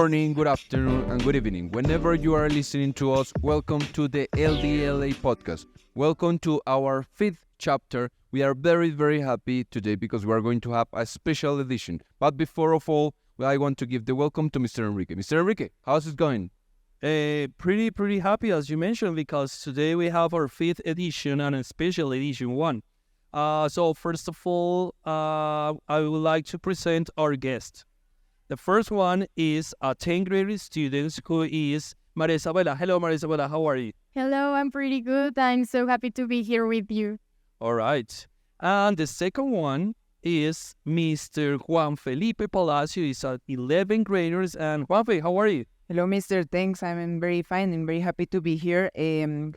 morning, good afternoon, and good evening. Whenever you are listening to us, welcome to the LDLA podcast. Welcome to our fifth chapter. We are very, very happy today because we are going to have a special edition. But before of all, I want to give the welcome to Mr. Enrique. Mr. Enrique, how's it going? Pretty happy, as you mentioned, because today we have our fifth edition and a special edition one. So first of all, I would like to present our guest. The first one is a 10th grade student who is Maria Isabela. Hello, Maria Isabela. How are you? Hello, I'm pretty good. I'm so happy to be here with you. All right. And the second one is Mr. Juan Felipe Palacio. He's an 11th graders. And Juanfe, how are you? Hello, Mr. Thanks. I'm very fine and very happy to be here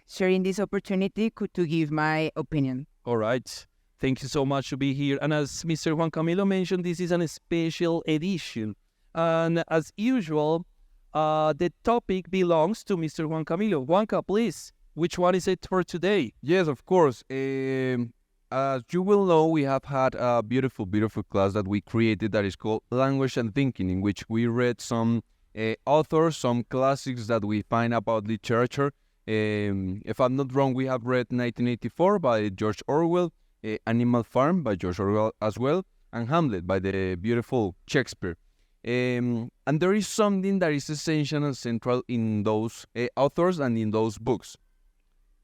sharing this opportunity to give my opinion. All right. Thank you so much to be here. And as Mr. Juan Camilo mentioned, this is a special edition. And as usual, the topic belongs to Mr. Juan Camilo. Juanca, please, which one is it for today? Yes, of course. As you will know, we have had a beautiful, beautiful class that we created that is called Language and Thinking, in which we read some authors, some classics that we find about literature. If I'm not wrong, we have read 1984 by George Orwell, Animal Farm by George Orwell as well, and Hamlet by the beautiful Shakespeare. And there is something that is essential and central in those authors and in those books.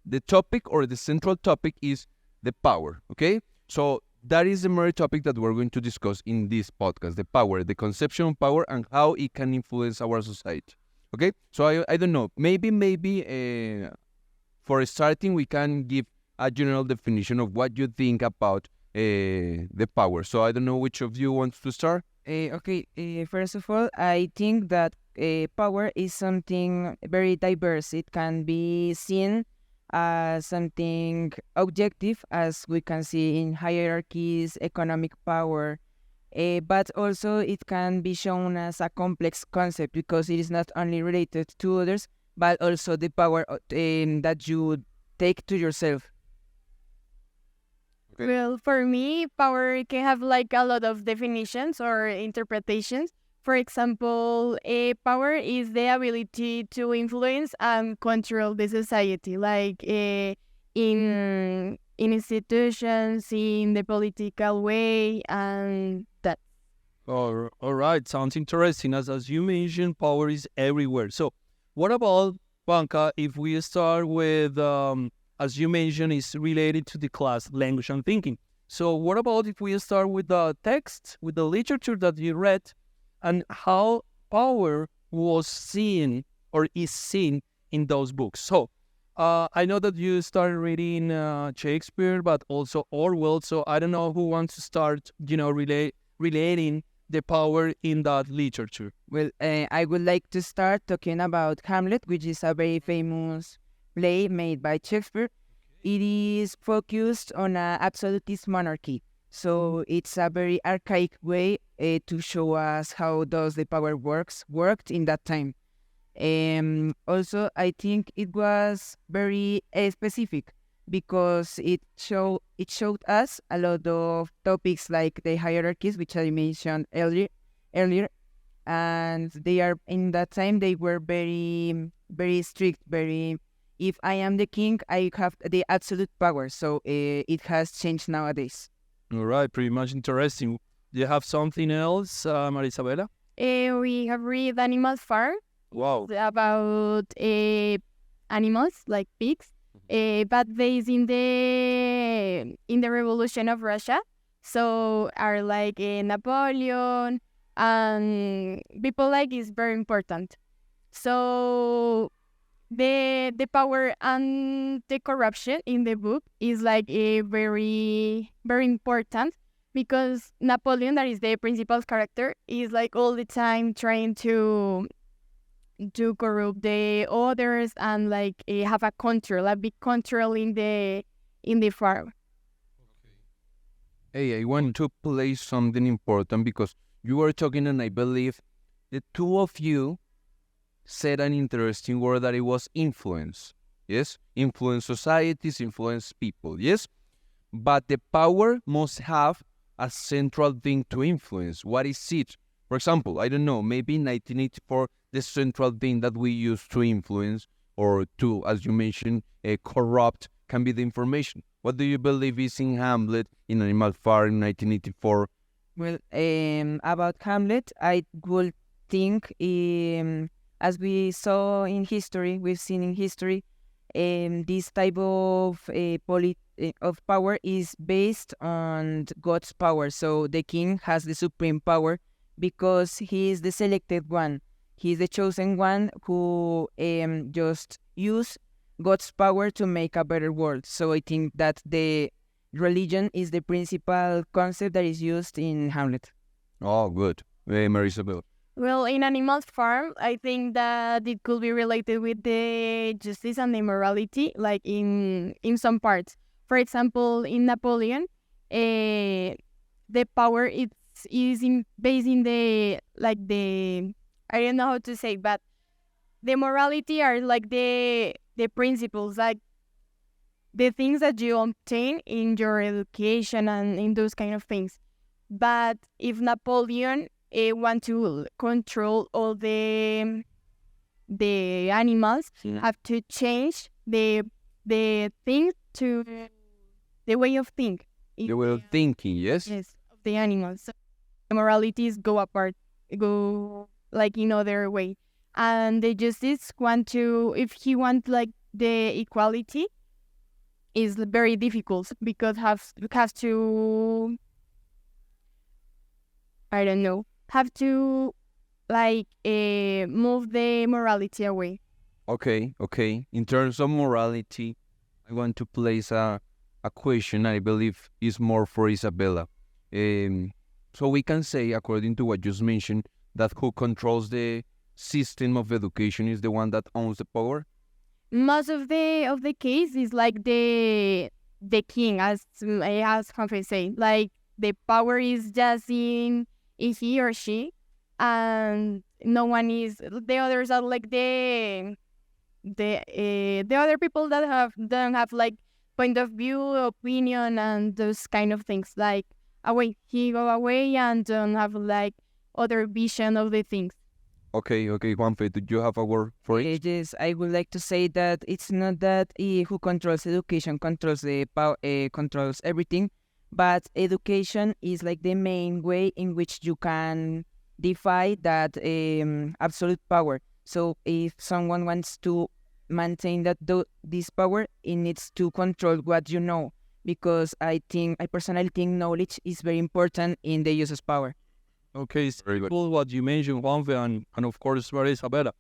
The topic or the central topic is the power, okay? So that is the main topic that we're going to discuss in this podcast, the power, the conception of power and how it can influence our society, okay? So I don't know, maybe for starting, we can give a general definition of what you think about the power. So I don't know which of you wants to start. First of all, I think that power is something very diverse. It can be seen as something objective, as we can see in hierarchies, economic power, but also it can be shown as a complex concept because it is not only related to others, but also the power that you take to yourself. Okay. Well, for me, power can have like a lot of definitions or interpretations. For example, power is the ability to influence and control the society, like in institutions, in the political way, and that. All right. Sounds interesting. As you mentioned, power is everywhere. So what about, Juanca, if we start with, as you mentioned, is related to the class Language and Thinking. So what about if we start with the text, with the literature that you read, and how power was seen or is seen in those books? So I know that you started reading Shakespeare, but also Orwell. So I don't know who wants to start, relating the power in that literature. Well, I would like to start talking about Hamlet, which is a very famous play made by Shakespeare. It is focused on an absolutist monarchy. So it's a very archaic way to show us how does the power worked in that time. Also, I think it was very specific because it showed us a lot of topics like the hierarchies, which I mentioned earlier, and they are in that time they were very, very strict. Very, if I am the king, I have the absolute power. So it has changed nowadays. All right. Pretty much interesting. Do you have something else, Maria Isabela? We have read Animal Farm Wow. about animals like pigs, but based in the Revolution of Russia. So are like Napoleon and people like is very important. So the power and the corruption in the book is like a very, very important because Napoleon, that is the principal character, is like all the time trying to corrupt the others and like have a control, a big control in the farm. Hey, I want to play something important because you were talking and I believe the two of you said an interesting word that it was influence. Yes? Influence societies, influence people. Yes? But the power must have a central thing to influence. What is it? For example, I don't know, maybe in 1984, the central thing that we use to influence or to, as you mentioned, corrupt can be the information. What do you believe is in Hamlet, in Animal Farm in 1984? Well, about Hamlet, I would think, as we saw in history, we've seen in history, this type of of power is based on God's power. So the king has the supreme power because he is the selected one. He is the chosen one who just use God's power to make a better world. So I think that the religion is the principal concept that is used in Hamlet. Oh, good. Marisabel. Well, in Animal Farm, I think that it could be related with the justice and the morality, like in some parts. For example, in Napoleon, the power based in the I don't know how to say, but the morality are like the principles, like the things that you obtain in your education and in those kind of things. But if Napoleon want to control all the animals, have to change the thing to the way of think. The way of thinking, yes? Yes, of the animals. So the moralities go apart, go like in other way. And the justice want to, if he want like the equality, is very difficult because has to, I don't know, have to like move the morality away. Okay. In terms of morality, I want to place a question I believe is more for Isabella. So we can say, according to what you just mentioned, that who controls the system of education is the one that owns the power? Most of the case is like the king, as Humphrey say, like the power is just in he or she, and no one is, the others are like the other people that don't have like point of view, opinion, and those kind of things, like away he go away and don't have like other vision of the things. Okay, Juanfe, do you have a word for it? Yes, I would like to say that it's not that who controls education controls the power, controls everything, but education is like the main way in which you can defy that absolute power. So if someone wants to maintain this power, it needs to control what you know, because I personally think knowledge is very important in the use of power. Okay, it's Very good. cool what you mentioned, Juanfe, and of course, Isabella.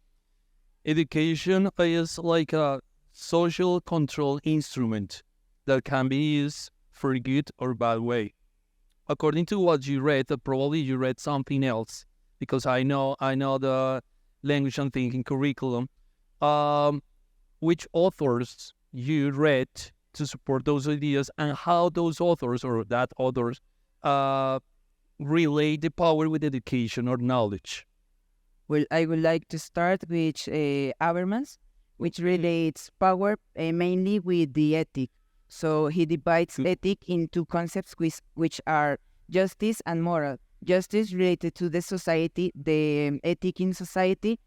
Education is like a social control instrument that can be used for good or bad way. According to what you read, probably you read something else, because I know the language and thinking curriculum. Which authors you read to support those ideas, and how those authors or that authors relate the power with education or knowledge? Well, I would like to start with Habermas, which relates power mainly with the ethic. So he divides ethic into concepts which are justice and moral. Justice related to the society, the ethic in society,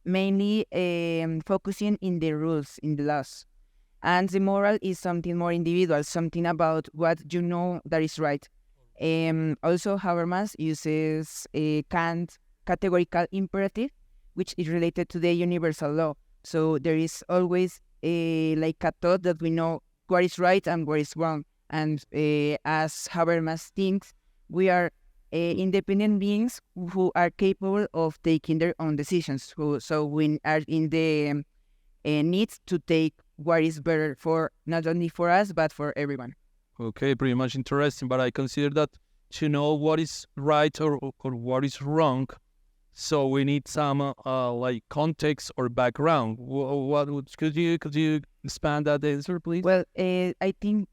mainly focusing in the rules, in the laws. And the moral is something more individual, something about what you know that is right. Also, Habermas uses Kant's categorical imperative, which is related to the universal law. So there is always like a thought that we know what is right and what is wrong. And as Habermas thinks, we are independent beings who are capable of taking their own decisions. So we are in the need to take what is better for not only for us, but for everyone. Okay, pretty much interesting, but I consider that to know what is right or what is wrong, so we need some like context or background. Could you expand that answer, please? Well, I think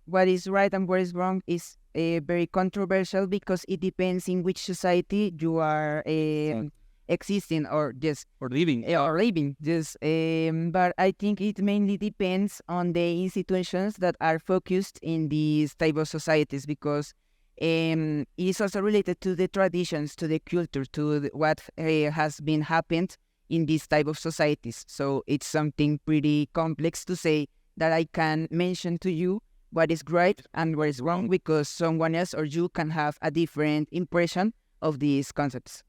what is right and what is wrong is very controversial because it depends in which society you are existing or just Or living. or living. Just, but I think it mainly depends on the institutions that are focused in these type of societies, because It is also related to the traditions, to the culture, to what has been happened in this type of societies. So it's something pretty complex to say that I can mention to you what is right and what is wrong, because someone else or you can have a different impression of these concepts.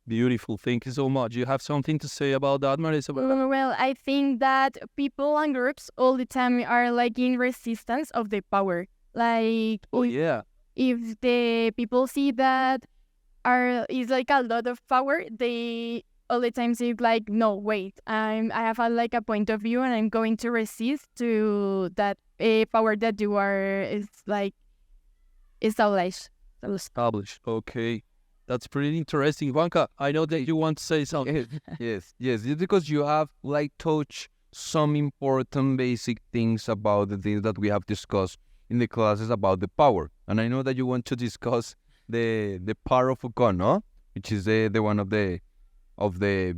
Beautiful. Thank you so much. You have something to say about that, Marisa? Well, I think that people and groups all the time are like in resistance of the power. Like Oh, yeah. if the people see that is like a lot of power, they all the time say like, no, wait, I have like a point of view and I'm going to resist to that power that you are is like established. Established. Okay. That's pretty interesting. Ivanka, I know that you want to say something. Yes, it's because you have like touched some important basic things about the things that we have discussed in the classes about the power. And I know that you want to discuss the power of Foucault, no? Which is the one of the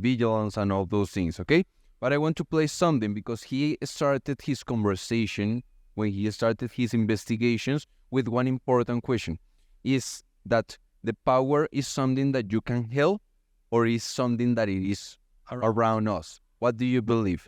vigilance and all those things, okay? But I want to play something because he started his conversation when he started his investigations with one important question. Is that the power is something that you can help or is something that it is around us? What do you believe?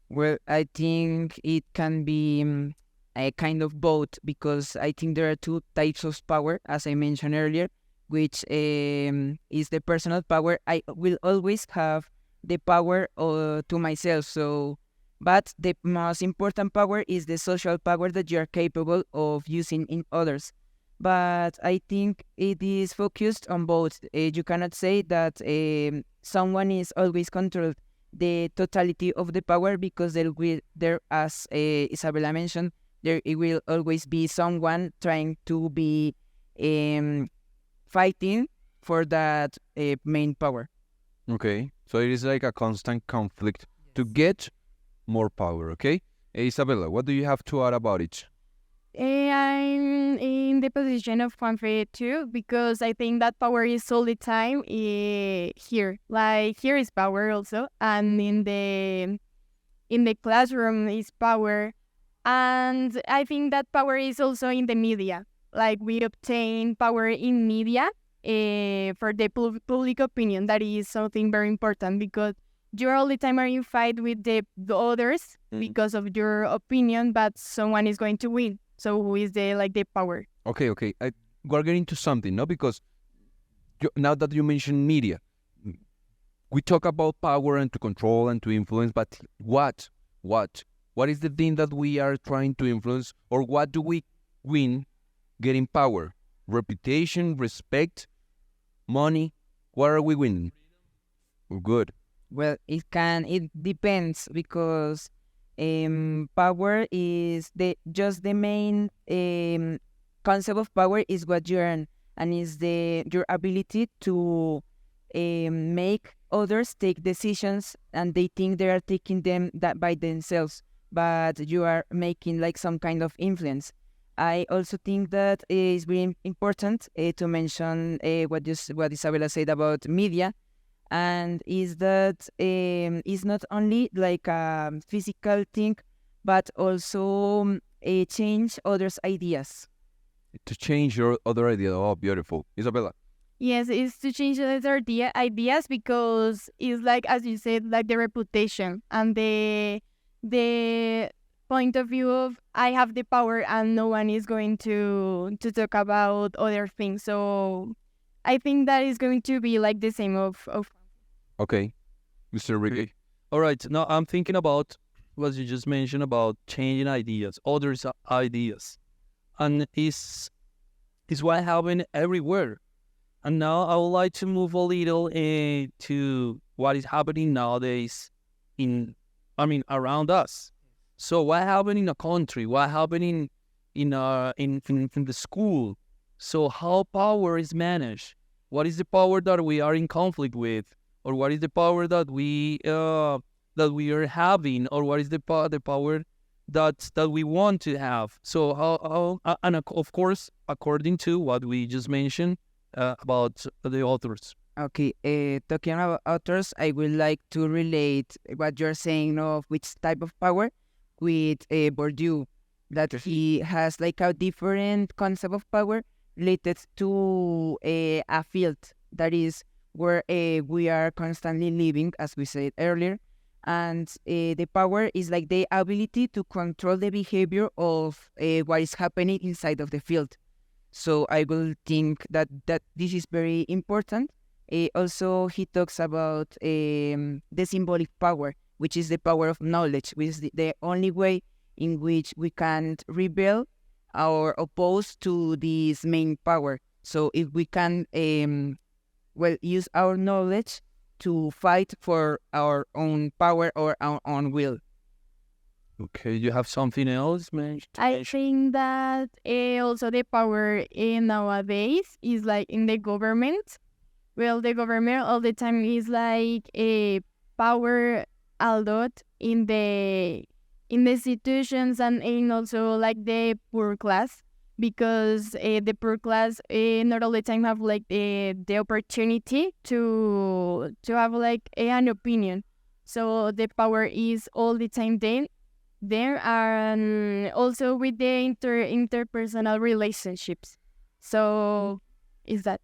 Well, I think it can be a kind of both, because I think there are two types of power, as I mentioned earlier, which is the personal power. I will always have the power to myself. So, but the most important power is the social power that you are capable of using in others. But I think it is focused on both. You cannot say that someone is always controlled the totality of the power, because there as Isabella mentioned, there it will always be someone trying to be fighting for that main power. Okay, so it is like a constant conflict to get more power, okay? Isabella, what do you have to add about it? I'm in the position of Juanfe too, because I think that power is all the time here. Like here is power also, and in the classroom is power, and I think that power is also in the media. Like we obtain power in media for the public opinion. That is something very important, because you all the time are in fight with the others because of your opinion, but someone is going to win. So who is the power? Okay. We're getting to something, no? Because now that you mentioned media, we talk about power and to control and to influence, but what? What is the thing that we are trying to influence, or what do we win getting power? Reputation, respect, money? What are we winning? We're good. Well, it depends, because power is just the main concept of power is what you earn, and is your ability to make others take decisions, and they think they are taking them that by themselves, but you are making like some kind of influence. I also think that it is very important to mention what Isabella said about media, and is that is not only like a physical thing, but also change others' ideas. To change your other idea. Oh, beautiful. Isabella. Yes, it's to change other ideas, because it's like, as you said, like the reputation and the point of view of I have the power and no one is going to talk about other things. So I think that is going to be like the same of Okay. Mr. Ricky. Okay. All right. Now I'm thinking about what you just mentioned about changing ideas, others' ideas, and it's what happening everywhere. And now I would like to move a little to what is happening nowadays around us. So what happened in a country? What happening in the school? So how power is managed? What is the power that we are in conflict with, or what is the power that we are having, or what is the power that we want to have? So how and of course, according to what we just mentioned about the authors. Okay, talking about authors, I would like to relate what you're saying of which type of power with Bourdieu, that he has like a different concept of power, related to a field that is where we are constantly living, as we said earlier. And the power is like the ability to control the behavior of what is happening inside of the field. So I will think that this is very important. Also, he talks about the symbolic power, which is the power of knowledge, which is the only way in which we can rebel or oppose to this main power. So if we can use our knowledge to fight for our own power or our own will. Okay, you have something else, man? I think that also the power nowadays is like in the government. Well, the government all the time is like a power a lot in the institutions and in also like the poor class, because the poor class not all the time have like the opportunity to have like an opinion. So the power is all the time there and also with the interpersonal relationships. So is that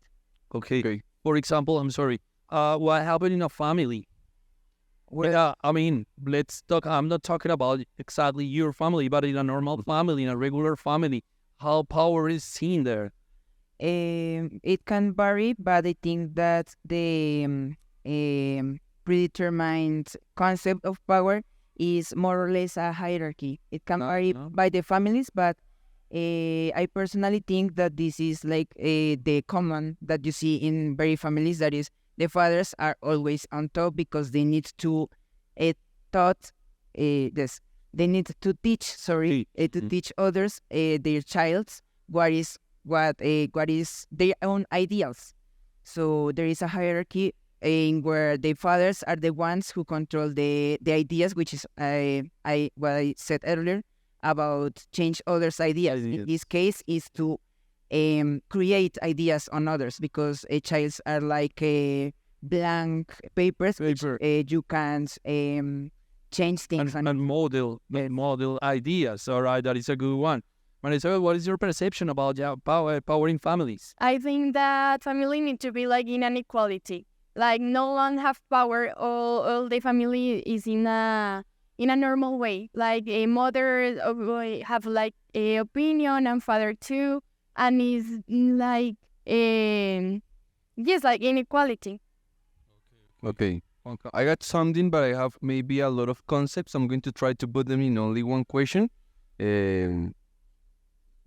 Okay. For example, I'm sorry. What happened in a family? Well, I mean, let's talk. I'm not talking about exactly your family, but in a normal family, in a regular family, how power is seen there. It can vary, but I think that the predetermined concept of power is more or less a hierarchy. It can vary by the families, but I personally think that this is like the common that you see in very families. That is, the fathers are always on top because they need to they need to teach. To teach others their childs what is their own ideals. So there is a hierarchy in where the fathers are the ones who control the ideas, which is what I said earlier about change others' ideas. In this case, is to create ideas on others, because childs are like blank papers. Which, you can't change things and model ideas. All right, that is a good one. Marisol, what is your perception about power in families? I think that family need to be like in an equality. Like no one have power. All the family is in a normal way. Like a mother have like a opinion and father too, and is like yes, like inequality. Okay. I got something, but I have maybe a lot of concepts. I'm going to try to put them in only one question.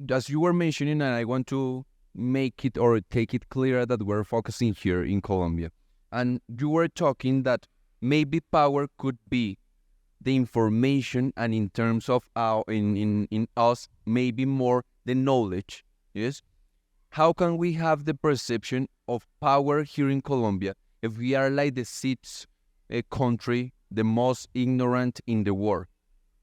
As you were mentioning, and I want to make it or take it clear that we're focusing here in Colombia. And you were talking that maybe power could be the information, and in terms of in us, maybe more the knowledge. Yes? How can we have the perception of power here in Colombia if we are like the sixth country, the most ignorant in the world?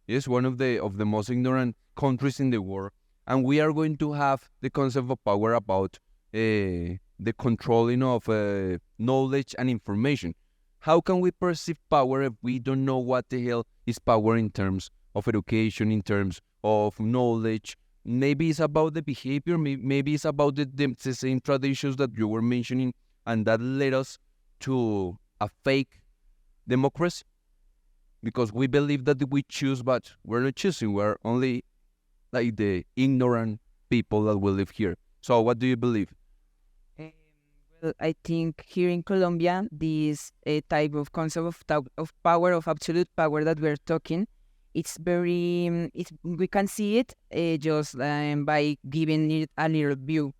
Yes, one of the most ignorant countries in the world. And we are going to have the concept of power about the controlling of knowledge and information. How can we perceive power if we don't know what the hell is power in terms of education, in terms of knowledge? Maybe it's about the behavior, maybe it's about the same traditions that you were mentioning, and that led us to a fake democracy. Because we believe that we choose, but we're not choosing. We're only like the ignorant people that will live here. So what do you believe? Well, I think here in Colombia, this type of concept of power, of absolute power that we're talking, it's very, we can see it just by giving it a little view.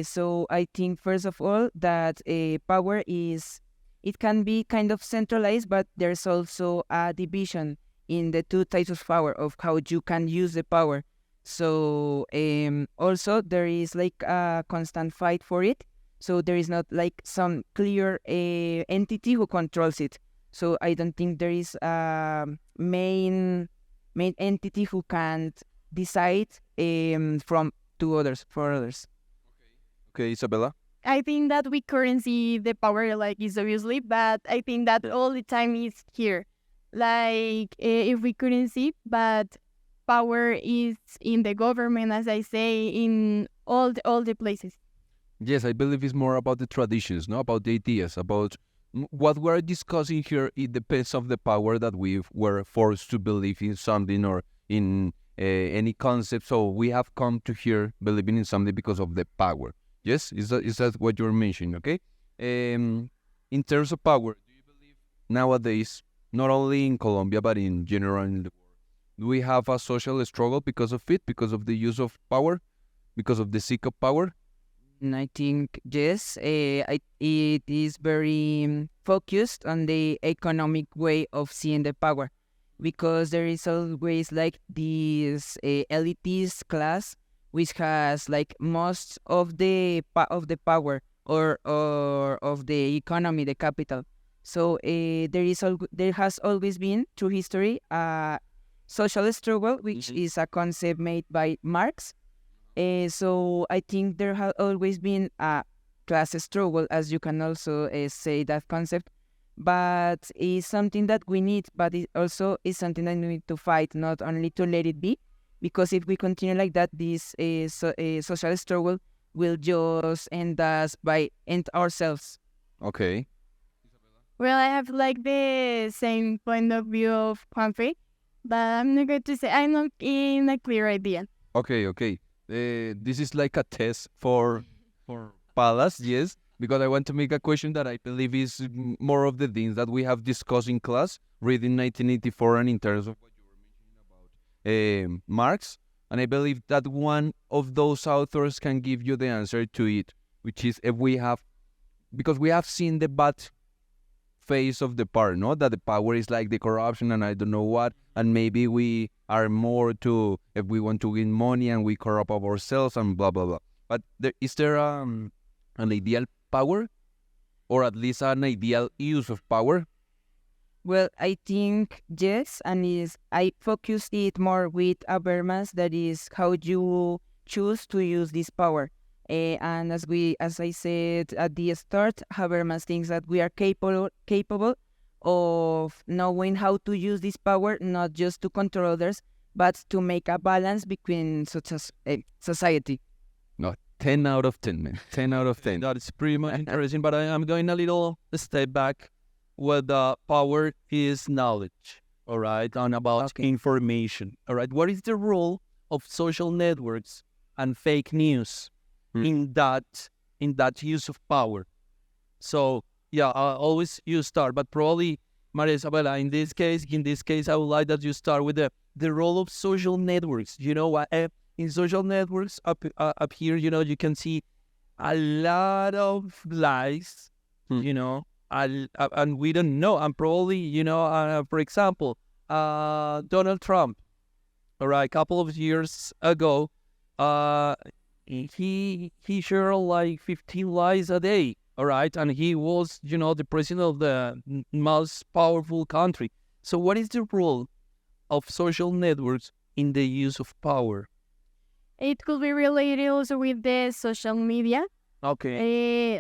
So I think, first of all, that power it can be kind of centralized, but there's also a division in the two types of power, of how you can use the power. So also there is like a constant fight for it. So there is not like some clear entity who controls it. So I don't think there is a main entity who can decide for others. Okay, Isabella? I think that we couldn't see the power like is obviously, but I think that all the time is here. Like if we couldn't see, but power is in the government, as I say, in all the places. Yes, I believe it's more about the traditions, no, about the ideas, about what we're discussing here. It depends of the power that we were forced to believe in something or in any concept. So we have come to here believing in something because of the power. Yes, is that what you're mentioning? Okay. In terms of power, do you believe nowadays, not only in Colombia but in general in the world, do we have a social struggle because of it, because of the use of power, because of the seek of power? And I think yes, it is very focused on the economic way of seeing the power, because there is always like this elitist class which has like most of the power or of the economy, the capital. So there has always been through history a social struggle, which is a concept made by Marx. So I think there has always been a class struggle, as you can also say that concept, but it's something that we need, but it also is something that we need to fight, not only to let it be, because if we continue like that, this social struggle will just end us by end ourselves. Okay. Well, I have like the same point of view of Juanfe, but I'm not going to say I'm not in a clear idea. Okay. This is like a test for Palas, yes, because I want to make a question that I believe is more of the things that we have discussed in class, reading 1984 and in terms of what you were mentioning about Marx, and I believe that one of those authors can give you the answer to it, which is if we have, because we have seen the bad face of the power, no? That the power is like the corruption and I don't know what, and maybe we are more to if we want to win money and we corrupt of ourselves and blah blah blah. But is there an ideal power, or at least an ideal use of power? Well, I think yes, and I focus it more with awareness. That is how you choose to use this power. And as I said at the start, Habermas thinks that we are capable of knowing how to use this power, not just to control others, but to make a balance between such as society. No, 10 out of 10, man. 10 out of 10. That is pretty much interesting, but I am going a little step back. What the power is knowledge, all right, and about information, all right. What is the role of social networks and fake news in that use of power? So yeah, always you start, but probably Maria Isabella, in this case, I would like that you start with the role of social networks. You know what? In social networks up here, you know, you can see a lot of lies, you know, and we don't know. And probably, you know, for example, Donald Trump, all right, a couple of years ago, he shared like 15 lies a day, all right, and he was, you know, the president of the most powerful country. So what is the role of social networks in the use of power? It could be related also with the social media. Okay.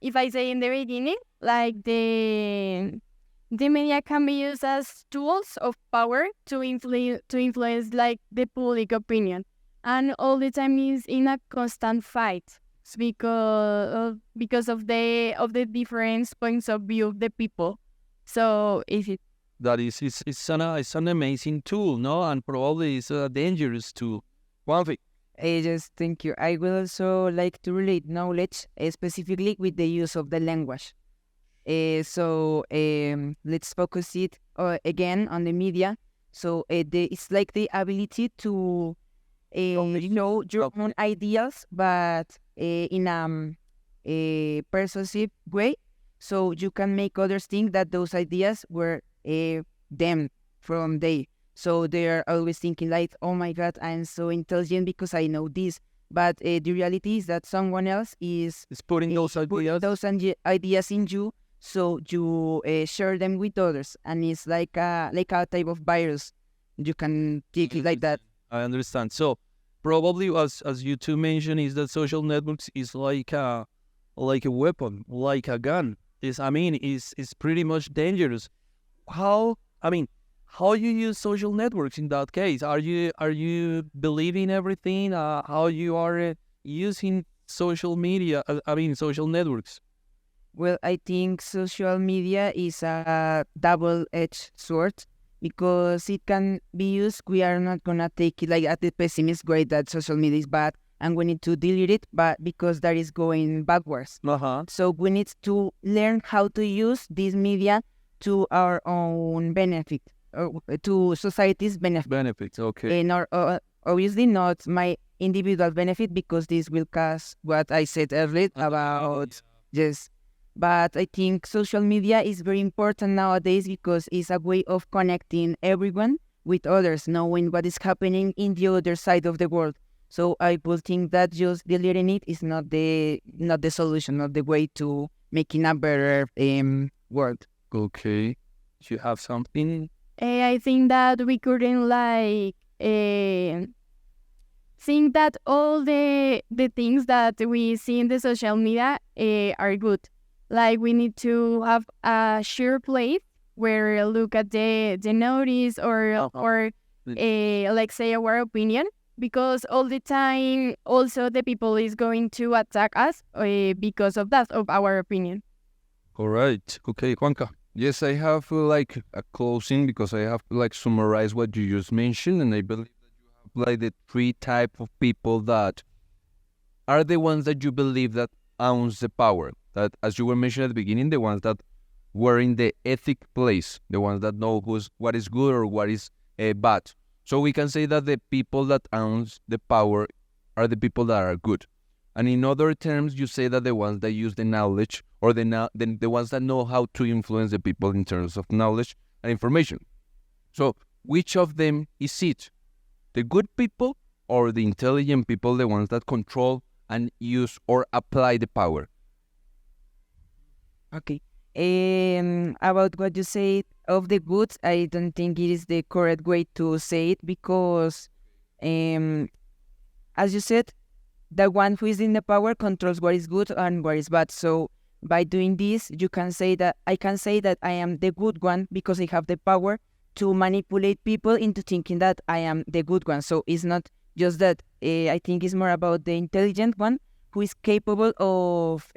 If I say in the beginning, like the media can be used as tools of power to influence like the public opinion, and all the time is in a constant fight because of the different points of view of the people. So if it That is, it's an amazing tool, no? And probably it's a dangerous tool. One thing. Just thank you. I will also like to relate knowledge specifically with the use of the language. So let's focus it again on the media. So it's like the ability to know your own ideas, but in a persuasive way. So you can make others think that those ideas were them from they. So they're always thinking like, oh my God, I'm so intelligent because I know this. But the reality is that someone else is putting those ideas in you, so you share them with others, and it's like a type of virus. You can take it like that. I understand. So probably, as you two mentioned, is that social networks is like a weapon, like a gun. Is pretty much dangerous. How how you use social networks in that case? Are you believing everything? How you are using social media? I mean, social networks. Well, I think social media is a double-edged sword because it can be used. We are not gonna take it like at the pessimist way that social media is bad and we need to delete it, but because that is going backwards. So we need to learn how to use this media to our own benefit, to society's benefit, Benefits. Okay. and obviously not my individual benefit because this will cause what I said earlier about yes. But I think social media is very important nowadays because it's a way of connecting everyone with others, knowing what is happening in the other side of the world. So I would think that just deleting it is not the solution, not the way to making a better world. Okay. You have something? I think that we couldn't like think that all the things that we see in the social media are good. Like we need to have a sure place where look at the notice or like say our opinion, because all the time also the people is going to attack us because of that, of our opinion. All right. Okay, Juanca. Yes, I have like a closing because I have to like summarize what you just mentioned, and I believe that you have like the three type of people that are the ones that you believe that owns the power. That, as you were mentioning at the beginning, the ones that were in the ethic place, the ones that know what is good or what is bad. So we can say that the people that owns the power are the people that are good. And in other terms, you say that the ones that use the knowledge or the ones that know how to influence the people in terms of knowledge and information. So which of them is it? The good people or the intelligent people, the ones that control and use or apply the power? Okay. About what you said of the goods, I don't think it is the correct way to say it because, as you said, the one who is in the power controls what is good and what is bad. So by doing this, you can say that I can say that I am the good one because I have the power to manipulate people into thinking that I am the good one. So it's not just that. I think it's more about the intelligent one who is capable of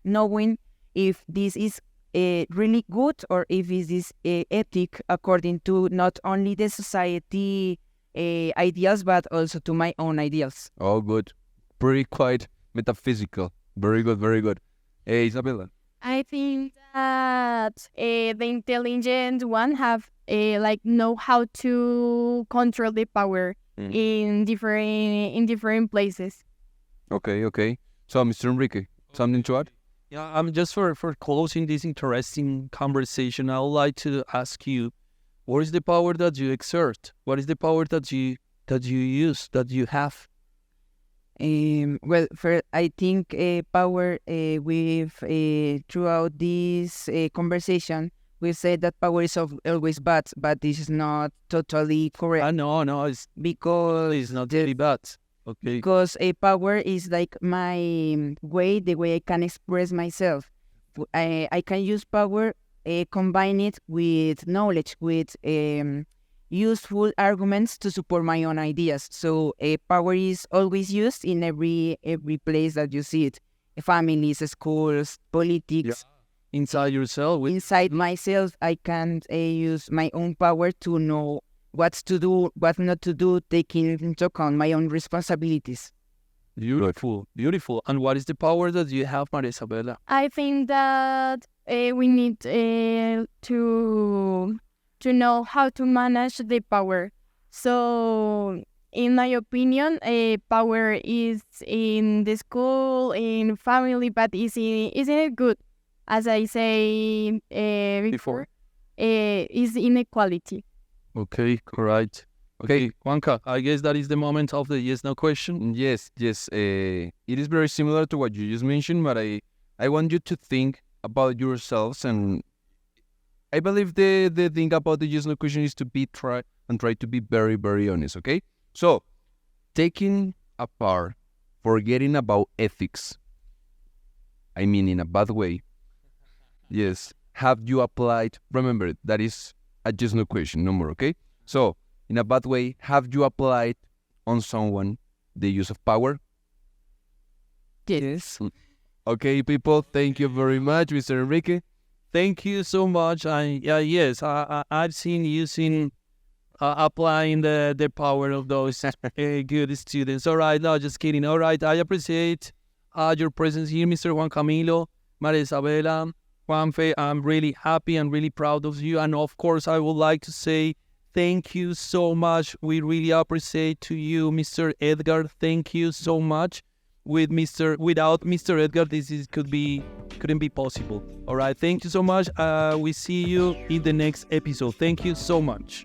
knowing if this is really good or if this is ethic according to not only the society ideals but also to my own ideals. Oh, good. Pretty quite metaphysical. Very good, very good. Hey, Isabella. I think that the intelligent one have like know how to control the power in different places. Okay. So, Mr. Enrique, something to add? Yeah, just for closing this interesting conversation, I would like to ask you, what is the power that you exert? What is the power that you use, that you have? Well, I think power. Throughout this conversation, we said that power is always bad, but this is not totally correct. No, it's not really bad. Okay. Because a power is like my way, the way I can express myself. I can use power, combine it with knowledge, with useful arguments to support my own ideas. So power is always used in every place that you see it. Families, schools, politics. Yeah. Inside yourself. Inside myself, I can use my own power to know what to do, what not to do, taking into account my own responsibilities. Beautiful. And what is the power that you have, Maria Isabella? I think that we need to know how to manage the power. So, in my opinion, power is in the school, in family, but isn't it good? As I say before, is inequality. Okay, correct. Okay, Juanca, I guess that is the moment of the yes/no question. Yes. It is very similar to what you just mentioned, but I want you to think about yourselves, and I believe the thing about the yes/no question is to try to be very, very honest. Okay, so taking apart, forgetting about ethics. I mean, in a bad way. Yes. Have you applied? Remember, that is just no question, no more, okay? So, in a bad way, have you applied on someone the use of power? Yes. Okay, people, thank you very much, Mr. Enrique. Thank you so much. Yes, I've seen using applying the power of those good students. All right, no, just kidding. All right, I appreciate your presence here, Mr. Juan Camilo, Maria Isabela, Juanfe. I'm really happy and really proud of you. And of course, I would like to say thank you so much. We really appreciate to you, Mr. Edgar. Thank you so much. Without Mr. Edgar, couldn't be possible. All right, thank you so much. We see you in the next episode. Thank you so much.